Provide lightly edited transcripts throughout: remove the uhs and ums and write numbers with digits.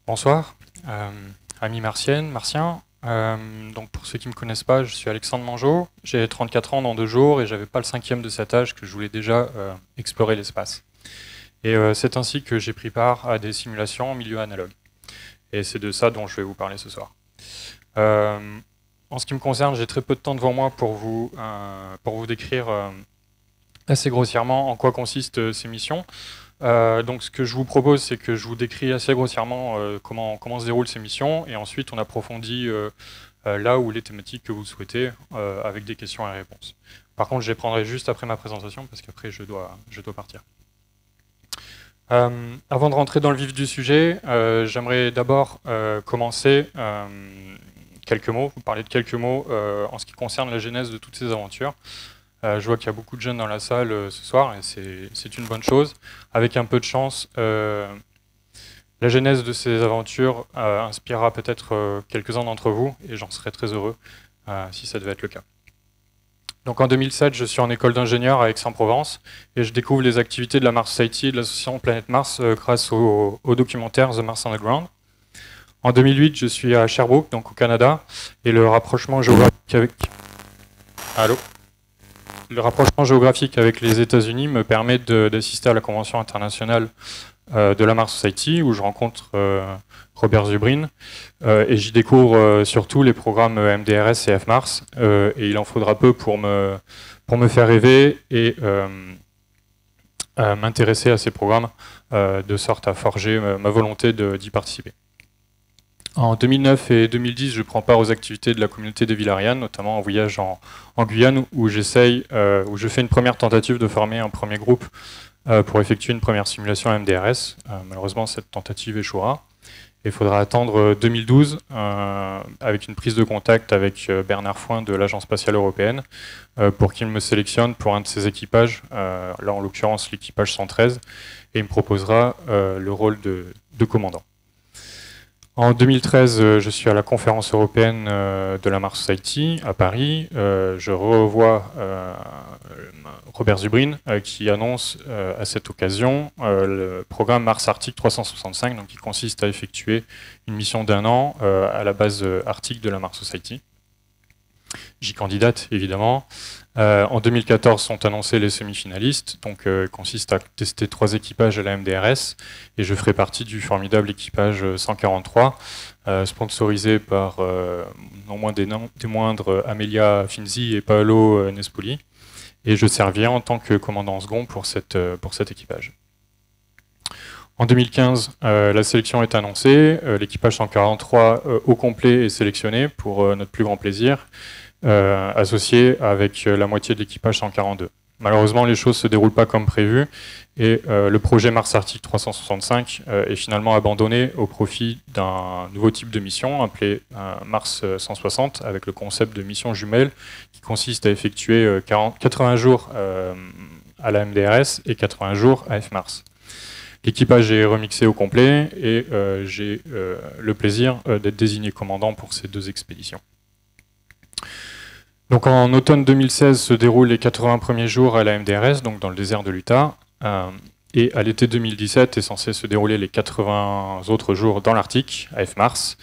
Bonsoir, amis martiens. Donc pour ceux qui ne me connaissent pas, je suis Alexandre Mangeot, j'ai 34 ans dans 2 jours et j'avais pas le 5e de cet âge que je voulais déjà explorer l'espace. Et c'est ainsi que j'ai pris part à des simulations en milieu analogue. Et c'est de ça dont je vais vous parler ce soir. En ce qui me concerne, j'ai très peu de temps devant moi pour vous décrire assez grossièrement en quoi consistent ces missions. Donc ce que je vous propose, c'est que je vous décris assez grossièrement comment se déroulent ces missions, et ensuite on approfondit là où les thématiques que vous souhaitez, avec des questions et réponses. Par contre, je les prendrai juste après ma présentation, parce qu'après je dois partir. Avant de rentrer dans le vif du sujet, j'aimerais d'abord commencer quelques mots, vous parler de quelques mots en ce qui concerne la genèse de toutes ces aventures. Je vois qu'il y a beaucoup de jeunes dans la salle ce soir, et c'est une bonne chose. Avec un peu de chance, la genèse de ces aventures inspirera peut-être quelques-uns d'entre vous, et j'en serais très heureux si ça devait être le cas. Donc en 2007, je suis en école d'ingénieur à Aix-en-Provence, et je découvre les activités de la Mars Society et de l'association Planète Mars grâce au documentaire The Mars Underground. En 2008, je suis à Sherbrooke, donc au Canada, et le rapprochement géographique avec... Allô ? Le rapprochement géographique avec les États-Unis me permet d'assister à la convention internationale de la Mars Society, où je rencontre Robert Zubrin, et j'y découvre surtout les programmes MDRS et FMARS, et il en faudra peu pour me faire rêver et m'intéresser à ces programmes, de sorte à forger ma volonté d'y participer. En 2009 et 2010, je prends part aux activités de la communauté des Villariane, notamment en voyage en Guyane, où je fais une première tentative de former un premier groupe pour effectuer une première simulation MDRS. Malheureusement, cette tentative échouera. Il faudra attendre 2012 avec une prise de contact avec Bernard Foin de l'Agence spatiale européenne pour qu'il me sélectionne pour un de ses équipages, là en l'occurrence l'équipage 113, et il me proposera le rôle de commandant. En 2013, je suis à la conférence européenne de la Mars Society à Paris. Je revois Robert Zubrin qui annonce à cette occasion le programme Mars Arctique 365, donc qui consiste à effectuer une mission d'1 an à la base arctique de la Mars Society. J'y candidate évidemment. En 2014 sont annoncés les semi-finalistes, donc consiste à tester 3 équipages à la MDRS, et je ferai partie du formidable équipage 143, sponsorisé par non moins des moindres Amelia Finzi et Paolo Nespoli, et je servirai en tant que commandant second pour cet équipage. En 2015, la sélection est annoncée, l'équipage 143 au complet est sélectionné pour notre plus grand plaisir, associé avec la moitié de l'équipage 142. Malheureusement, les choses ne se déroulent pas comme prévu, et le projet Mars Arctique 365 est finalement abandonné au profit d'un nouveau type de mission appelé Mars 160, avec le concept de mission jumelle qui consiste à effectuer 80 jours à la MDRS et 80 jours à FMARS. L'équipage est remixé au complet, et j'ai le plaisir d'être désigné commandant pour ces 2 expéditions. Donc en automne 2016 se déroulent les 80 premiers jours à la MDRS, donc dans le désert de l'Utah, et à l'été 2017 est censé se dérouler les 80 autres jours dans l'Arctique, à FMARS.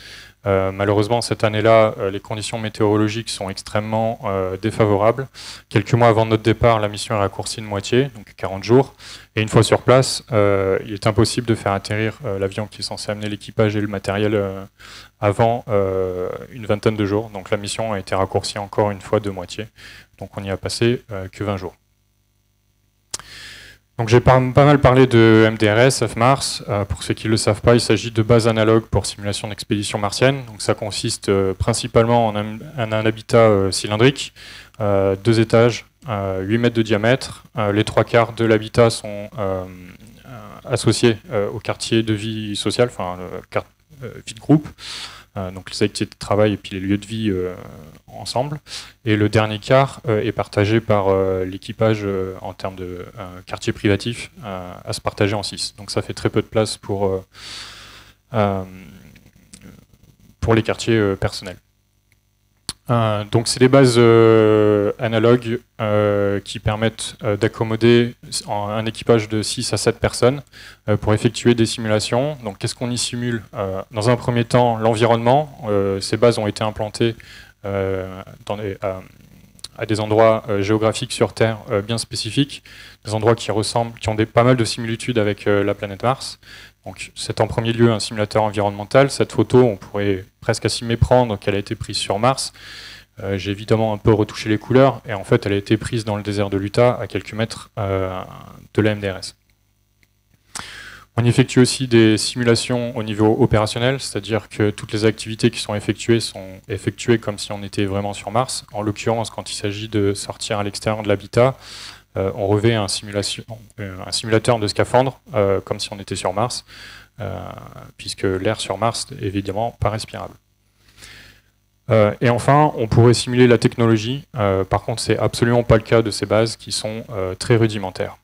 Malheureusement, cette année-là, les conditions météorologiques sont extrêmement défavorables. Quelques mois avant notre départ, la mission est raccourcie de moitié, donc 40 jours. Et une fois sur place, il est impossible de faire atterrir l'avion qui est censé amener l'équipage et le matériel avant une vingtaine de jours. Donc la mission a été raccourcie encore une fois de moitié. Donc on n'y a passé que 20 jours. Donc j'ai pas mal parlé de MDRS, FMARS. Pour ceux qui ne le savent pas, il s'agit de bases analogues pour simulation d'expédition martienne. Donc ça consiste principalement en un habitat cylindrique, 2 étages, 8 mètres de diamètre. Les 3/4 de l'habitat sont associés au quartier de vie sociale, enfin vie de groupe. Donc les activités de travail et puis les lieux de vie ensemble. Et le dernier quart est partagé par l'équipage en termes de quartier privatif, à se partager en 6. Donc ça fait très peu de place pour les quartiers personnels. Donc c'est des bases analogues qui permettent d'accommoder un équipage de 6 à 7 personnes pour effectuer des simulations. Donc qu'est-ce qu'on y simule? Dans un premier temps, l'environnement. Ces bases ont été implantées à des endroits géographiques sur Terre bien spécifiques, des endroits qui ressemblent, qui ont pas mal de similitudes avec la planète Mars. Donc c'est en premier lieu un simulateur environnemental. Cette photo, on pourrait presque s'y méprendre qu'elle a été prise sur Mars. J'ai évidemment un peu retouché les couleurs, et en fait elle a été prise dans le désert de l'Utah, à quelques mètres de la MDRS. On y effectue aussi des simulations au niveau opérationnel, c'est-à-dire que toutes les activités qui sont effectuées comme si on était vraiment sur Mars. En l'occurrence, quand il s'agit de sortir à l'extérieur de l'habitat, on revêt un simulateur de scaphandre, comme si on était sur Mars, puisque l'air sur Mars est évidemment pas respirable. Et enfin, on pourrait simuler la technologie. Par contre, c'est absolument pas le cas de ces bases qui sont très rudimentaires.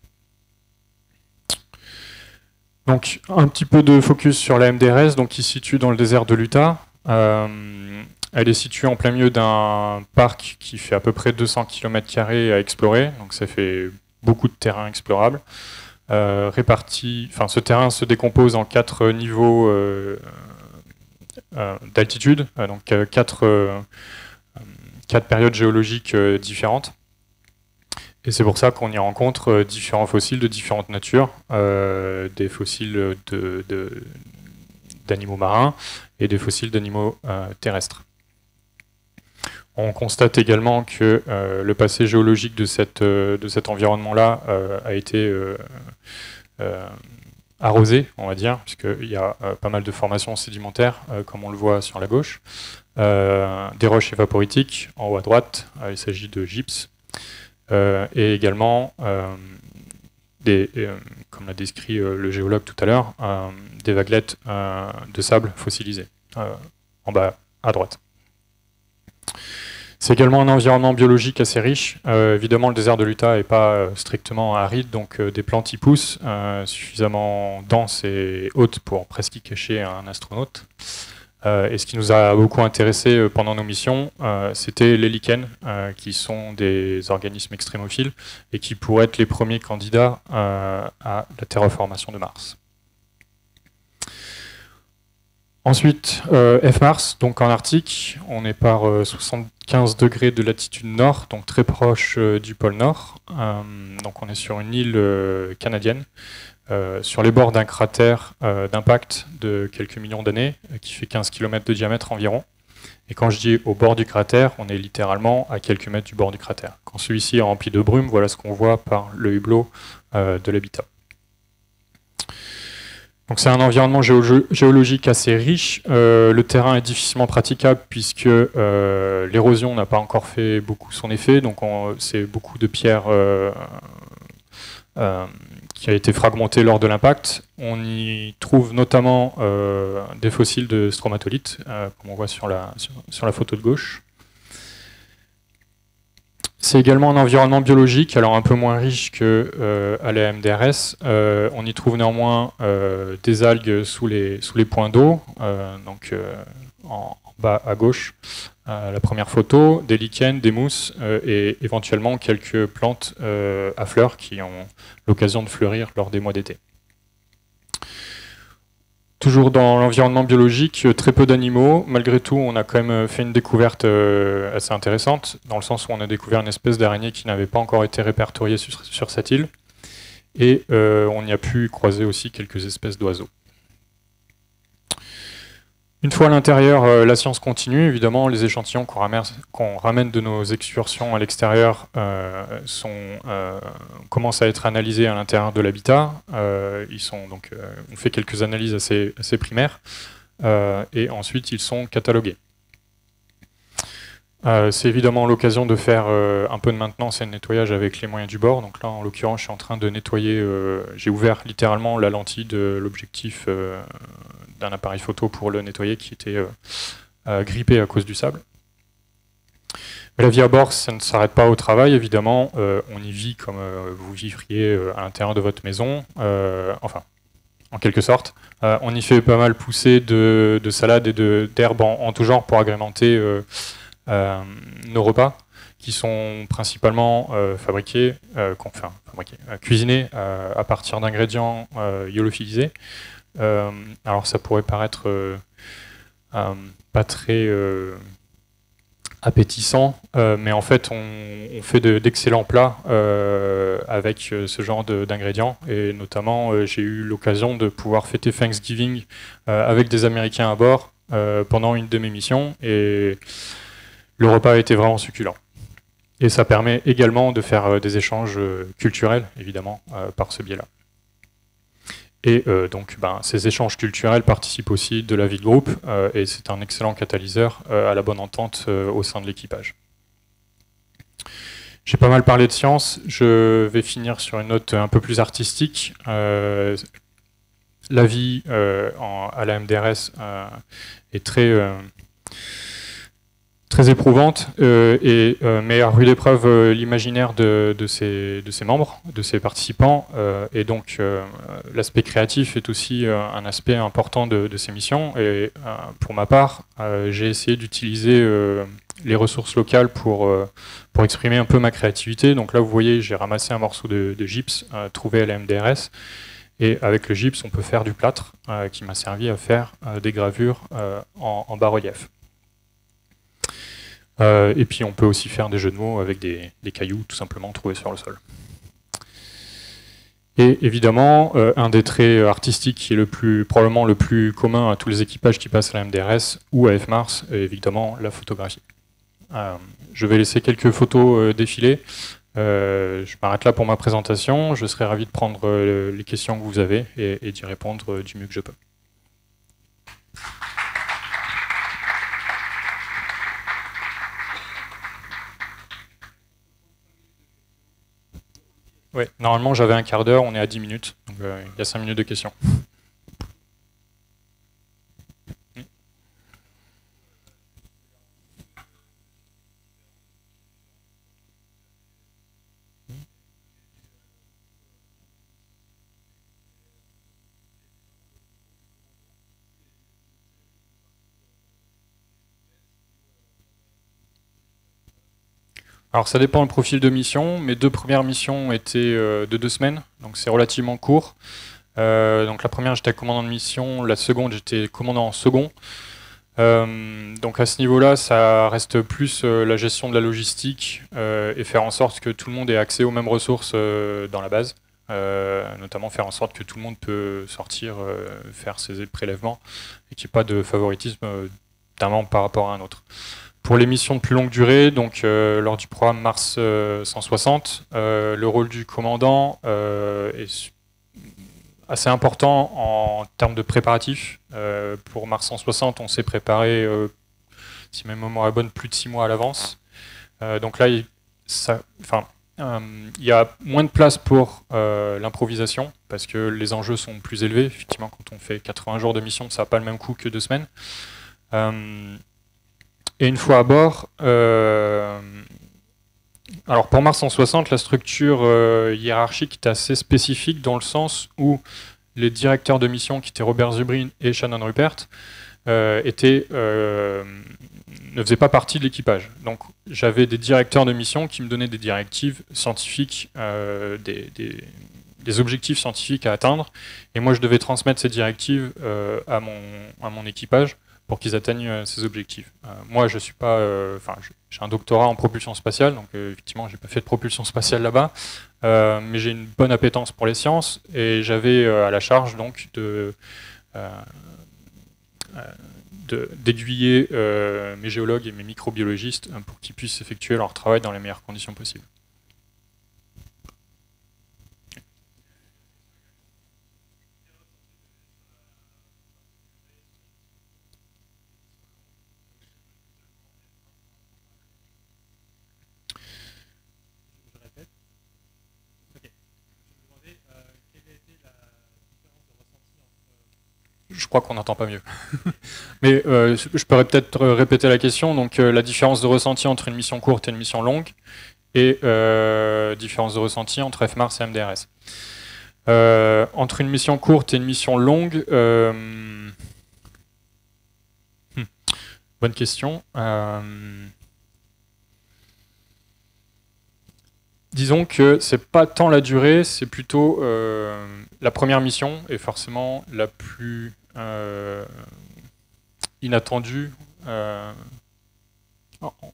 Donc, un petit peu de focus sur la MDRS, donc, qui se situe dans le désert de l'Utah. Elle est située en plein milieu d'un parc qui fait à peu près 200 km² à explorer, donc ça fait beaucoup de terrain explorable. Ce terrain se décompose en 4 niveaux d'altitude, donc 4 périodes géologiques différentes. Et c'est pour ça qu'on y rencontre différents fossiles de différentes natures, des fossiles d'animaux marins et des fossiles d'animaux terrestres. On constate également que le passé géologique de cet environnement-là a été arrosé, on va dire, puisqu'il y a pas mal de formations sédimentaires, comme on le voit sur la gauche, des roches évaporitiques en haut à droite, il s'agit de gypse, et également, comme l'a décrit le géologue tout à l'heure, des vaguelettes de sable fossilisées, en bas à droite. C'est également un environnement biologique assez riche. Évidemment, le désert de l'Utah n'est pas strictement aride, donc des plantes y poussent, suffisamment denses et hautes pour presque y cacher un astronaute. Et ce qui nous a beaucoup intéressé pendant nos missions, c'était les lichens, qui sont des organismes extrémophiles et qui pourraient être les premiers candidats à la terraformation de Mars. Ensuite, F-Mars, donc en Arctique, on est par 75 degrés de latitude nord, donc très proche du pôle Nord. Donc on est sur une île canadienne, sur les bords d'un cratère d'impact de quelques millions d'années, qui fait 15 km de diamètre environ. Et quand je dis au bord du cratère, on est littéralement à quelques mètres du bord du cratère. Quand celui-ci est rempli de brume, voilà ce qu'on voit par le hublot de l'habitat. Donc c'est un environnement géologique assez riche. Le terrain est difficilement praticable puisque l'érosion n'a pas encore fait beaucoup son effet. Donc c'est beaucoup de pierres qui a été fragmentée lors de l'impact. On y trouve notamment des fossiles de stromatolites, comme on voit sur la photo de gauche. C'est également un environnement biologique, alors un peu moins riche qu'à la MDRS. On y trouve néanmoins des algues sous les points d'eau, donc en bas à gauche, la première photo, des lichens, des mousses et éventuellement quelques plantes à fleurs qui ont l'occasion de fleurir lors des mois d'été. Toujours dans l'environnement biologique, très peu d'animaux. Malgré tout, on a quand même fait une découverte assez intéressante, dans le sens où on a découvert une espèce d'araignée qui n'avait pas encore été répertoriée sur cette île. Et on y a pu croiser aussi quelques espèces d'oiseaux. Une fois à l'intérieur, la science continue. Évidemment, les échantillons qu'on ramène de nos excursions à l'extérieur commencent à être analysés à l'intérieur de l'habitat. On fait quelques analyses assez primaires et ensuite ils sont catalogués. C'est évidemment l'occasion de faire un peu de maintenance et de nettoyage avec les moyens du bord. Donc là, en l'occurrence, je suis en train de nettoyer. J'ai ouvert littéralement la lentille de l'objectif d'un appareil photo pour le nettoyer qui était grippé à cause du sable. Mais la vie à bord, ça ne s'arrête pas au travail, évidemment. On y vit comme vous vivriez à l'intérieur de votre maison, enfin, en quelque sorte. On y fait pas mal pousser de salades et d'herbes en tout genre pour agrémenter nos repas, qui sont principalement cuisinés à partir d'ingrédients lyophilisés. Alors ça pourrait paraître pas très appétissant, mais en fait on fait d'excellents plats avec ce genre d'ingrédients, et notamment j'ai eu l'occasion de pouvoir fêter Thanksgiving avec des Américains à bord pendant une de mes missions, et le repas était vraiment succulent. Et ça permet également de faire des échanges culturels, évidemment, par ce biais-là. Et donc, ces échanges culturels participent aussi de la vie de groupe, et c'est un excellent catalyseur à la bonne entente au sein de l'équipage. J'ai pas mal parlé de science, je vais finir sur une note un peu plus artistique. La vie à la MDRS est très éprouvante et met à rude épreuve l'imaginaire de ses membres, de ses participants, et donc l'aspect créatif est aussi un aspect important de ces missions, et pour ma part j'ai essayé d'utiliser les ressources locales pour exprimer un peu ma créativité. Donc là vous voyez, j'ai ramassé un morceau de gypse trouvé à la MDRS, et avec le gypse on peut faire du plâtre qui m'a servi à faire des gravures en bas-relief. Et puis on peut aussi faire des jeux de mots avec des cailloux tout simplement trouvés sur le sol. Et évidemment, un des traits artistiques qui est probablement le plus commun à tous les équipages qui passent à la MDRS ou à FMARS, est évidemment la photographie. Je vais laisser quelques photos défiler. Je m'arrête là pour ma présentation. Je serai ravi de prendre les questions que vous avez et d'y répondre du mieux que je peux. Oui, normalement j'avais un quart d'heure, on est à 10 minutes, donc il y a 5 minutes de questions. Alors ça dépend du profil de mission. Mes 2 premières missions étaient de 2 semaines, donc c'est relativement court. Donc la première j'étais commandant de mission, la seconde j'étais commandant en second. Donc à ce niveau-là, ça reste plus la gestion de la logistique et faire en sorte que tout le monde ait accès aux mêmes ressources dans la base. Notamment faire en sorte que tout le monde peut sortir, faire ses prélèvements et qu'il n'y ait pas de favoritisme d'un membre par rapport à un autre. Pour les missions de plus longue durée, donc lors du programme Mars 160, le rôle du commandant est assez important en termes de préparatifs. Pour Mars 160, on s'est préparé, si ma mémoire est bonne, plus de 6 mois à l'avance. Donc là, il y a moins de place pour l'improvisation, parce que les enjeux sont plus élevés. Effectivement, quand on fait 80 jours de mission, ça n'a pas le même coût que 2 semaines. Et une fois à bord, alors pour Mars 160, la structure hiérarchique est assez spécifique dans le sens où les directeurs de mission, qui étaient Robert Zubrin et Shannon Rupert, ne faisaient pas partie de l'équipage. Donc j'avais des directeurs de mission qui me donnaient des directives scientifiques, des objectifs scientifiques à atteindre, et moi je devais transmettre ces directives à mon équipage pour qu'ils atteignent ces objectifs. Moi, je suis pas, j'ai un doctorat en propulsion spatiale, donc effectivement, j'ai pas fait de propulsion spatiale là-bas, mais j'ai une bonne appétence pour les sciences, et j'avais à la charge donc d'aiguiller mes géologues et mes microbiologistes pour qu'ils puissent effectuer leur travail dans les meilleures conditions possibles. Je crois qu'on n'entend pas mieux. Mais je pourrais peut-être répéter la question. Donc la différence de ressenti entre une mission courte et une mission longue, et différence de ressenti entre FMARS et MDRS. Entre une mission courte et une mission longue, bonne question. disons que c'est pas tant la durée, c'est plutôt la première mission est forcément la plus inattendue.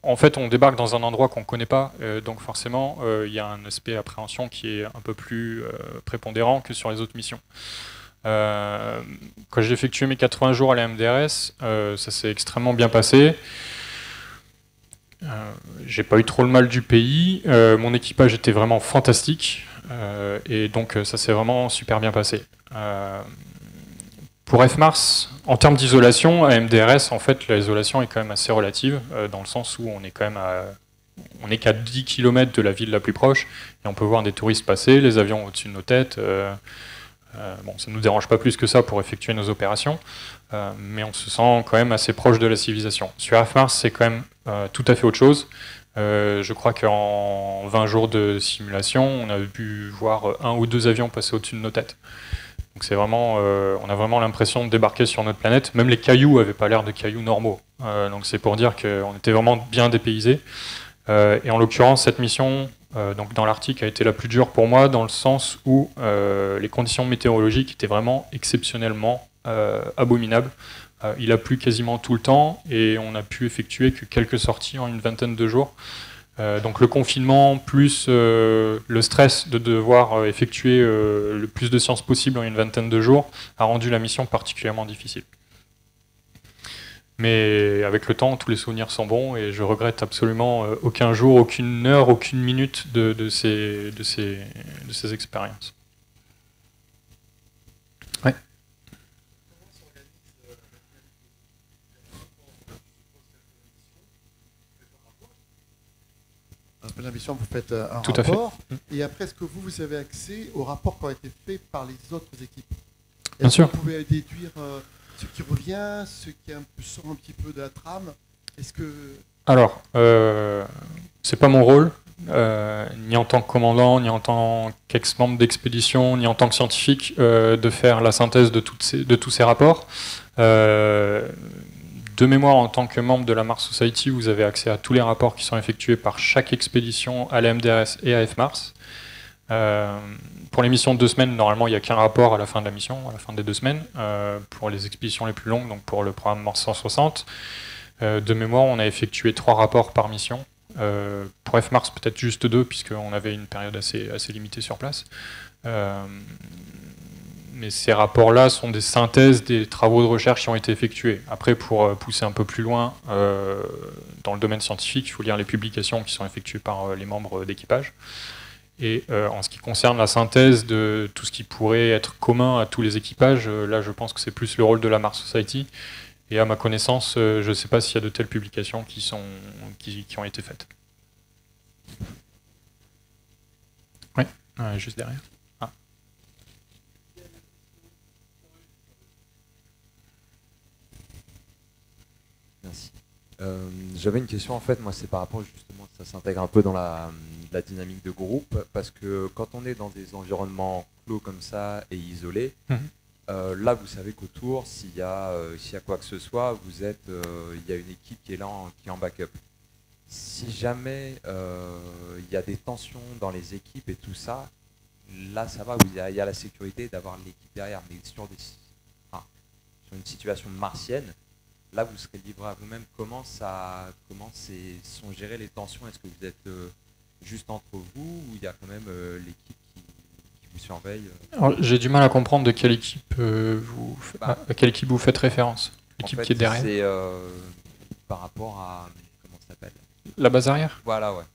En fait, on débarque dans un endroit qu'on ne connaît pas, donc forcément, il y a un aspect appréhension qui est un peu plus prépondérant que sur les autres missions. Quand j'ai effectué mes 80 jours à la MDRS, ça s'est extrêmement bien passé. J'ai pas eu trop le mal du pays. Mon équipage était vraiment fantastique, et donc ça s'est vraiment super bien passé. Pour F-Mars, en termes d'isolation, à MDRS, en fait, l'isolation est quand même assez relative, dans le sens où on est quand même on n'est qu'à 10 km de la ville la plus proche, et on peut voir des touristes passer, les avions au-dessus de nos têtes. Bon, ça ne nous dérange pas plus que ça pour effectuer nos opérations, mais on se sent quand même assez proche de la civilisation. Sur F-Mars, c'est quand même tout à fait autre chose. Je crois qu'en 20 jours de simulation, on a pu voir 1 ou 2 avions passer au-dessus de nos têtes. Donc c'est vraiment, on a vraiment l'impression de débarquer sur notre planète. Même les cailloux n'avaient pas l'air de cailloux normaux. Donc c'est pour dire qu'on était vraiment bien dépaysés. Et en l'occurrence, cette mission donc dans l'Arctique a été la plus dure pour moi, dans le sens où les conditions météorologiques étaient vraiment exceptionnellement abominables. Il a plu quasiment tout le temps et on n'a pu effectuer que quelques sorties en une vingtaine de jours. Donc le confinement plus le stress de devoir effectuer le plus de séances possible en une vingtaine de jours a rendu la mission particulièrement difficile. Mais avec le temps, tous les souvenirs sont bons et je regrette absolument aucun jour, aucune heure, aucune minute de ces expériences. Ouais. La mission, vous faites un Tout à rapport, fait. et après, est-ce que vous avez accès aux rapports qui ont été faits par les autres équipes? Bien sûr. Vous pouvez déduire ce qui revient, ce qui sort un petit peu de la trame? Est-ce que... Alors, c'est pas mon rôle, ni en tant que commandant, ni en tant qu'ex-membre d'expédition, ni en tant que scientifique, de faire la synthèse de tous ces rapports. De mémoire, en tant que membre de la Mars Society, vous avez accès à tous les rapports qui sont effectués par chaque expédition à la MDRS et à F-Mars. Pour les missions de 2 semaines, normalement, il n'y a qu'un rapport à la fin de la mission, à la fin des 2 semaines. Pour les expéditions les plus longues, donc pour le programme Mars 160, de mémoire, on a effectué 3 rapports par mission. Pour F-Mars, peut-être juste 2, puisqu'on avait une période assez limitée sur place. Mais ces rapports-là sont des synthèses des travaux de recherche qui ont été effectués. Après, pour pousser un peu plus loin dans le domaine scientifique, il faut lire les publications qui sont effectuées par les membres d'équipage. Et en ce qui concerne la synthèse de tout ce qui pourrait être commun à tous les équipages, là je pense que c'est plus le rôle de la Mars Society. Et à ma connaissance, je ne sais pas s'il y a de telles publications qui ont été faites. Oui, juste derrière. Ah. Merci. J'avais une question, en fait, moi c'est par rapport justement, ça s'intègre un peu dans la dynamique de groupe, parce que quand on est dans des environnements clos comme ça et isolés, là vous savez qu'autour, s'il y a quoi que ce soit, il y a une équipe qui est là, qui est en backup. Si jamais il y a des tensions dans les équipes et tout ça, là ça va, il y a la sécurité d'avoir l'équipe derrière, mais sur une situation martienne, là, vous serez livré à vous-même. Comment sont gérées les tensions? Est-ce que vous êtes juste entre vous, ou il y a quand même l'équipe qui vous surveille? J'ai du mal à comprendre de quelle équipe à quelle équipe vous faites référence. L'équipe qui est derrière. C'est par rapport à... Comment ça s'appelle? La base arrière. Voilà, ouais.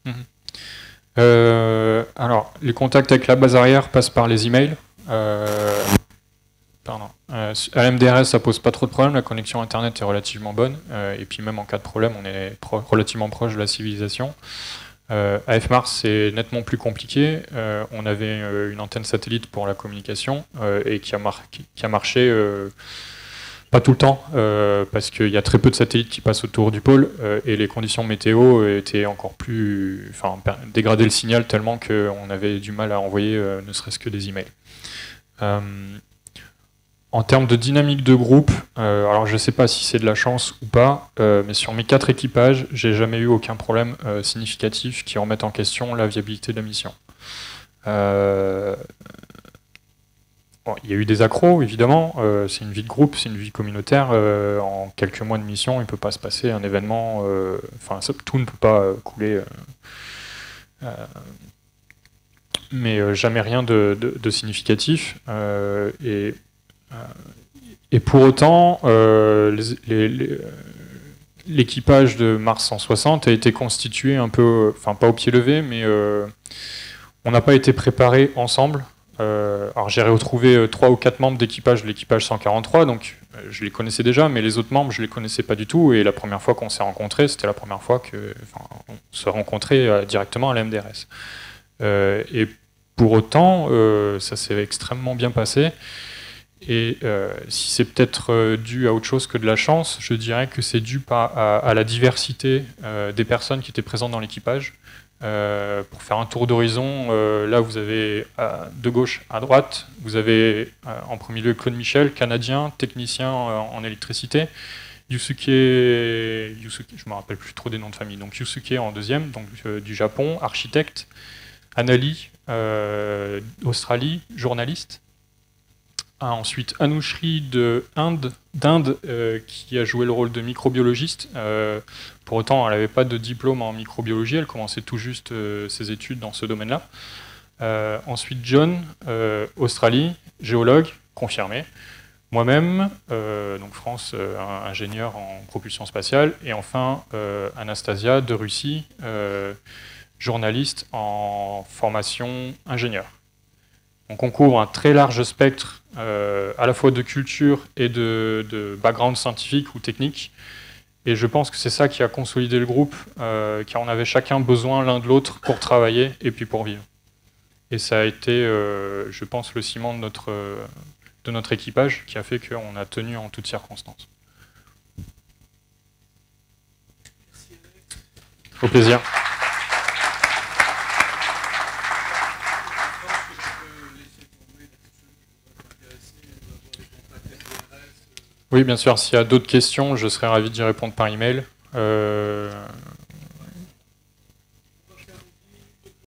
Alors, les contacts avec la base arrière passent par les emails. Pardon. À l'MDRS, ça pose pas trop de problèmes, la connexion Internet est relativement bonne, et puis même en cas de problème, on est relativement proche de la civilisation. À F-Mars, c'est nettement plus compliqué. On avait une antenne satellite pour la communication, et qui a marché pas tout le temps, parce qu'il y a très peu de satellites qui passent autour du pôle, et les conditions météo étaient encore plus... Enfin, dégrader le signal tellement qu'on avait du mal à envoyer ne serait-ce que des emails. En termes de dynamique de groupe, alors je ne sais pas si c'est de la chance ou pas, mais sur mes 4 équipages, j'ai jamais eu aucun problème significatif qui remette en question la viabilité de la mission. Bon, il y a eu des accros, évidemment, c'est une vie de groupe, c'est une vie communautaire, en quelques mois de mission, il ne peut pas se passer un événement, enfin tout ne peut pas couler, mais jamais rien de significatif. Et pour autant, l'équipage de Mars 160 a été constitué un peu, enfin pas au pied levé, mais on n'a pas été préparés ensemble. Alors j'ai retrouvé 3 ou 4 membres d'équipage de l'équipage 143, donc je les connaissais déjà, mais les autres membres je les connaissais pas du tout. Et la première fois qu'on s'est rencontrés, c'était la première fois on se rencontrait directement à la MDRS. Et pour autant, ça s'est extrêmement bien passé. Et si c'est peut-être dû à autre chose que de la chance, je dirais que c'est dû à la diversité des personnes qui étaient présentes dans l'équipage. Pour faire un tour d'horizon, là vous avez de gauche à droite, vous avez en premier lieu Claude Michel, canadien, technicien en électricité, Yusuke, je ne me rappelle plus trop des noms de famille, donc Yusuke en deuxième, donc du Japon, architecte, Anali, Australie, journaliste. Ensuite, Anushri d'Inde, qui a joué le rôle de microbiologiste. Pour autant, elle n'avait pas de diplôme en microbiologie, elle commençait tout juste ses études dans ce domaine-là. Ensuite, John, Australie, géologue, confirmé. Moi-même, donc France, ingénieur en propulsion spatiale. Et enfin, Anastasia, de Russie, journaliste en formation ingénieur. Donc on couvre un très large spectre à la fois de culture et de background scientifique ou technique. Et je pense que c'est ça qui a consolidé le groupe, car on avait chacun besoin l'un de l'autre pour travailler et puis pour vivre. Et ça a été, je pense, le ciment de notre équipage qui a fait qu'on a tenu en toutes circonstances. Au plaisir. Oui, bien sûr, s'il y a d'autres questions, je serais ravi d'y répondre par email.